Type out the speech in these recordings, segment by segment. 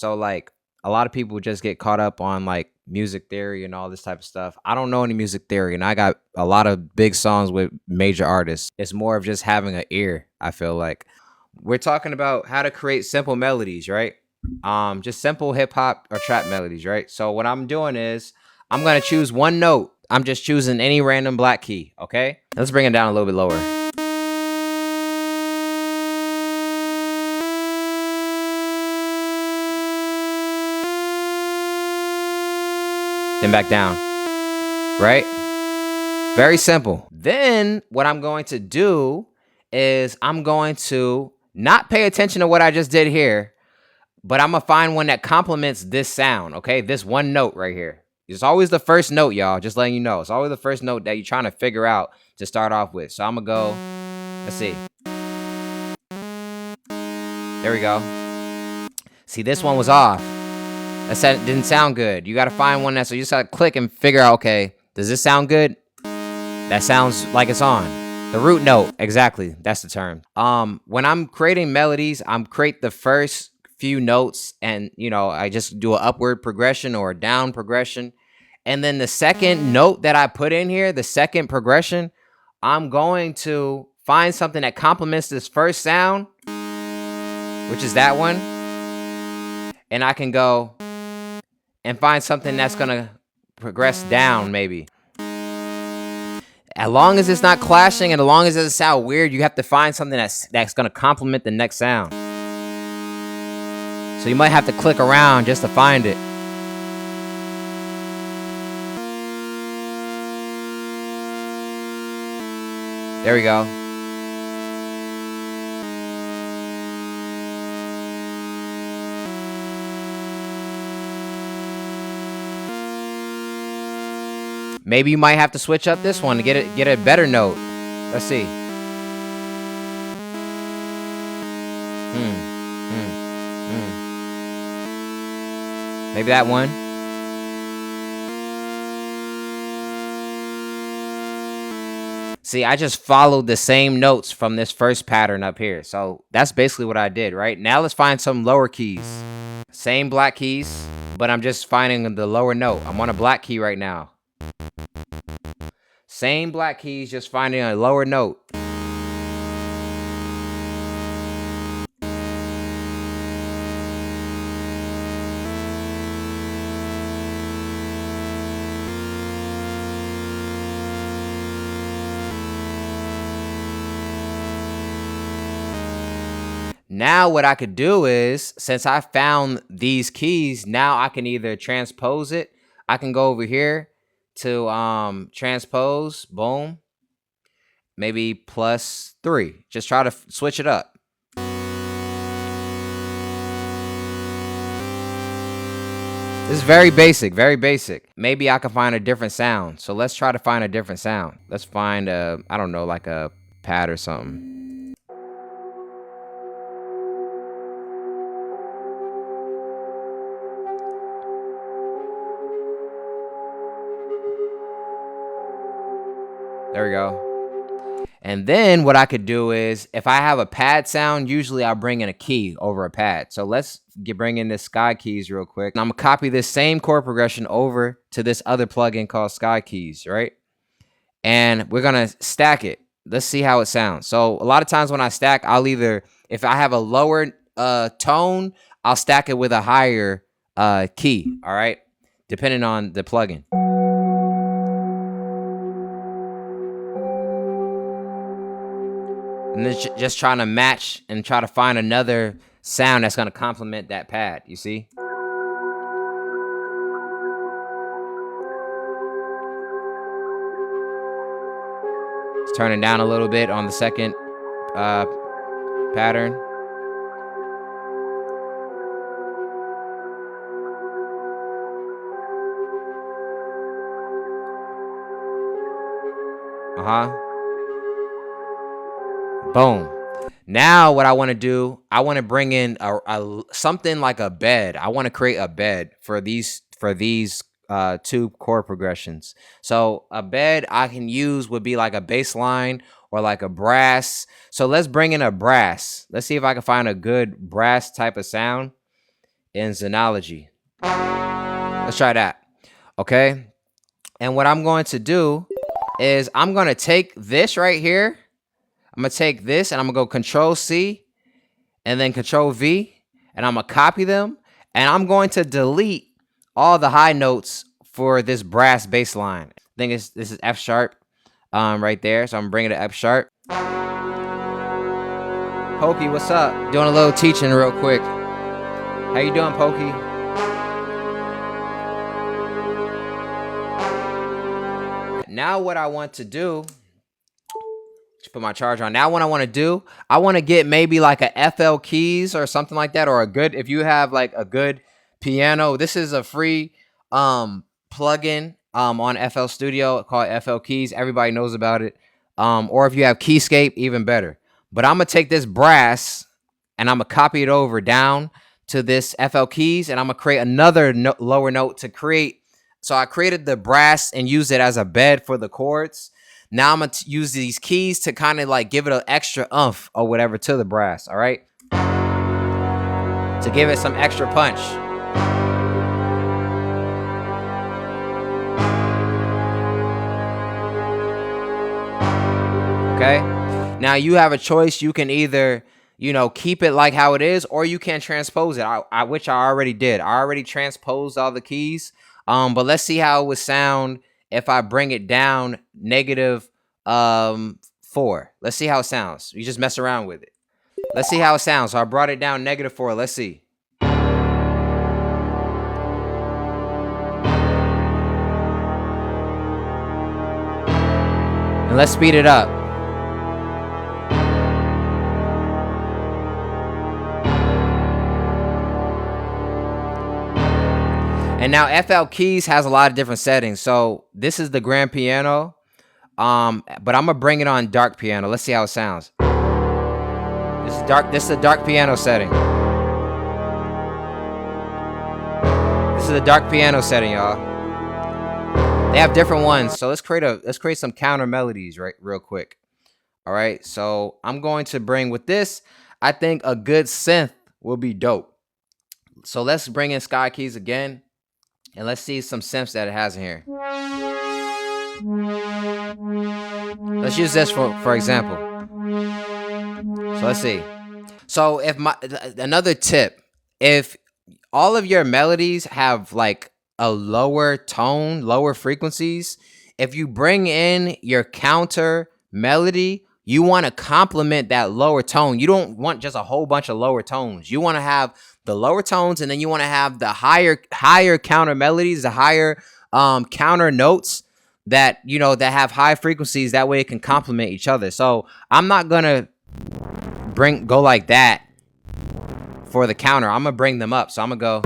So like a lot of people just get caught up on like music theory and all this type of stuff. I don't know any music theory, and I got a lot of big songs with major artists. It's more of just having an ear, I feel like. We're talking about how to create simple melodies, right? Just simple hip hop or trap melodies, right? So what I'm doing is I'm gonna choose one note. I'm just choosing any random black key, okay? Let's bring it down a little bit lower. Then back down, right? Very simple. Then what I'm going to do is I'm going to not pay attention to what I just did here, but I'm gonna find one that complements this sound, okay? This one note right here. It's always the first note, y'all, just letting you know. It's always the first note that you're trying to figure out to start off with. So I'm gonna go, let's see. There we go. See, this one was off. That didn't sound good. You gotta find one that, so you just gotta click and figure out, okay, does this sound good? That sounds like it's on. The root note, exactly, that's the term. When I'm creating melodies, I'm create the first few notes, and I just do an upward progression or a down progression, and then the second note that I put in here, the second progression, I'm going to find something that complements this first sound, which is that one, and I can go and find something that's gonna progress down, maybe. As long as it's not clashing and as long as it doesn't sound weird, you have to find something that's gonna complement the next sound. So you might have to click around just to find it. There we go. Maybe you might have to switch up this one to get a better note. Let's see. Maybe that one. See, I just followed the same notes from this first pattern up here. So that's basically what I did, right? Now let's find some lower keys. Same black keys, but I'm just finding the lower note. I'm on a black key right now. Same black keys, just finding a lower note. Now what I could do is, since I found these keys, now I can either transpose it. I can go over here to transpose, boom, maybe +3. Just try to switch it up. This is very basic, very basic. Maybe I can find a different sound. So let's try to find a different sound. Let's find I don't know, like a pad or something. There we go. And then what I could do is, if I have a pad sound, usually I'll bring in a key over a pad. So let's bring in this Sky Keys real quick. And I'm gonna copy this same chord progression over to this other plugin called Sky Keys, right? And we're gonna stack it. Let's see how it sounds. So a lot of times when I stack, I'll either, if I have a lower tone, I'll stack it with a higher key, all right? Depending on the plugin. And then just trying to match and try to find another sound that's going to complement that pad, you see? Let's turn it down a little bit on the second pattern. Boom. Now what I want to do, I want to bring in something like a bed. I want to create a bed for these two chord progressions. So a bed I can use would be like a bass line or like a brass. So let's bring in a brass. Let's see if I can find a good brass type of sound. in Xenology. Let's try that. Okay. And what I'm going to do is I'm going to take this right here. I'm going to take this and I'm going to go Control C and then Control V, and I'm going to copy them. And I'm going to delete all the high notes for this brass bass line. I think this is F sharp right there. So I'm bringing it to F sharp. Pokey, what's up? Doing a little teaching real quick. How you doing, Pokey? Now what I want to do, put my charger on. Now what I want to do, I want to get maybe like a FL keys or something like that, or a good, if you have like a good piano. This is a free plugin on FL Studio called FL Keys. Everybody knows about it. Or if you have Keyscape, even better. But I'm gonna take this brass and I'm gonna copy it over down to this FL Keys, and I'm gonna create another lower note to create. So I created the brass and used it as a bed for the chords. Now I'm gonna use these keys to kind of like give it an extra oomph or whatever to the brass. All right, to give it some extra punch. Okay. Now you have a choice. You can either, keep it like how it is, or you can transpose it, which I already did. I already transposed all the keys. But let's see how it would sound if I bring it down -4. Let's see how it sounds. You just mess around with it. Let's see how it sounds. So I brought it down -4. Let's see. And let's speed it up. And now FL Keys has a lot of different settings. So this is the grand piano, but I'm gonna bring it on dark piano. Let's see how it sounds. This is dark. This is a dark piano setting. This is a dark piano setting, y'all. They have different ones. So let's create some counter melodies real quick. All right. So I'm going to bring with this. I think a good synth will be dope. So let's bring in Sky Keys again. And let's see some synths that it has in here. Let's use this for example. So let's see. So another tip, if all of your melodies have like a lower tone, lower frequencies, if you bring in your counter melody, you want to complement that lower tone. You don't want just a whole bunch of lower tones. You want to have the lower tones, and then you want to have the higher counter melodies, the higher counter notes that that have high frequencies. That way it can complement each other. So I'm not gonna go like that for the counter. I'm gonna bring them up. So I'm gonna go.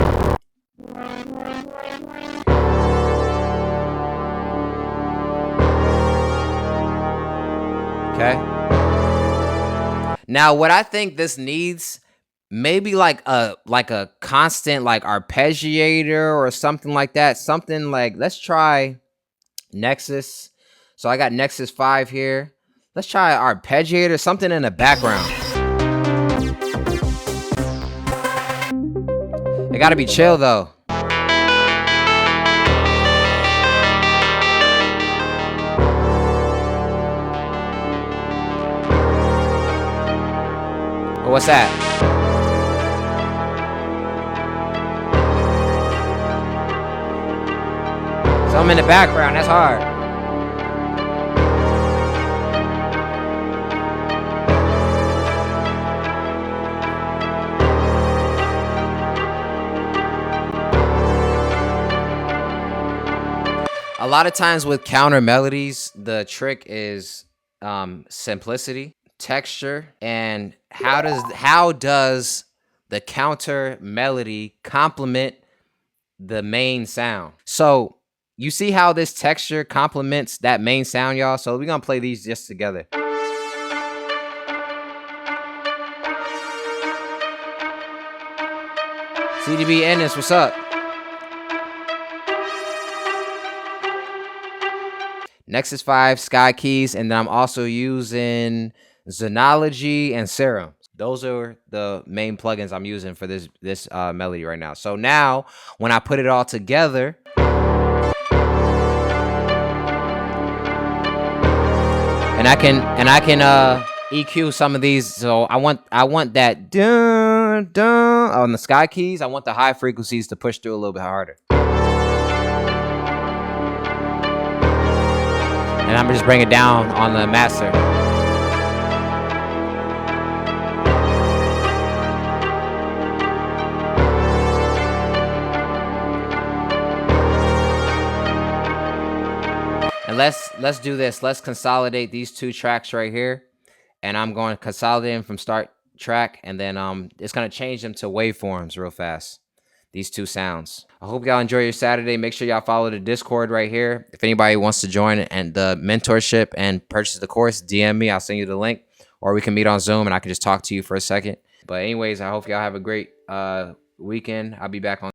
Okay. Now what I think this needs, maybe like a constant like arpeggiator or something like that. Something like, let's try Nexus. So I got Nexus 5 here. Let's try arpeggiator, something in the background. It gotta be chill though. What's that? So I'm in the background. That's hard. A lot of times with counter melodies, the trick is simplicity, texture, and how does the counter melody complement the main sound. So you see how this texture complements that main sound, y'all? So we're gonna play these just together. CDB Ennis, what's up? Nexus 5, Sky Keys, and then I'm also using Xenology and Serum. Those are the main plugins I'm using for this melody right now. So now when I put it all together, and I can EQ some of these. So I want that dun dun on the sky keys. I want the high frequencies to push through a little bit harder. And I'm just bring it down on the master. And let's do this. Let's consolidate these two tracks right here. And I'm going to consolidate them from start track, and then it's going to change them to waveforms real fast. These two sounds. I hope y'all enjoy your Saturday. Make sure y'all follow the Discord right here. If anybody wants to join and the mentorship and purchase the course, DM me. I'll send you the link, or we can meet on Zoom and I can just talk to you for a second. But anyways, I hope y'all have a great weekend. I'll be back on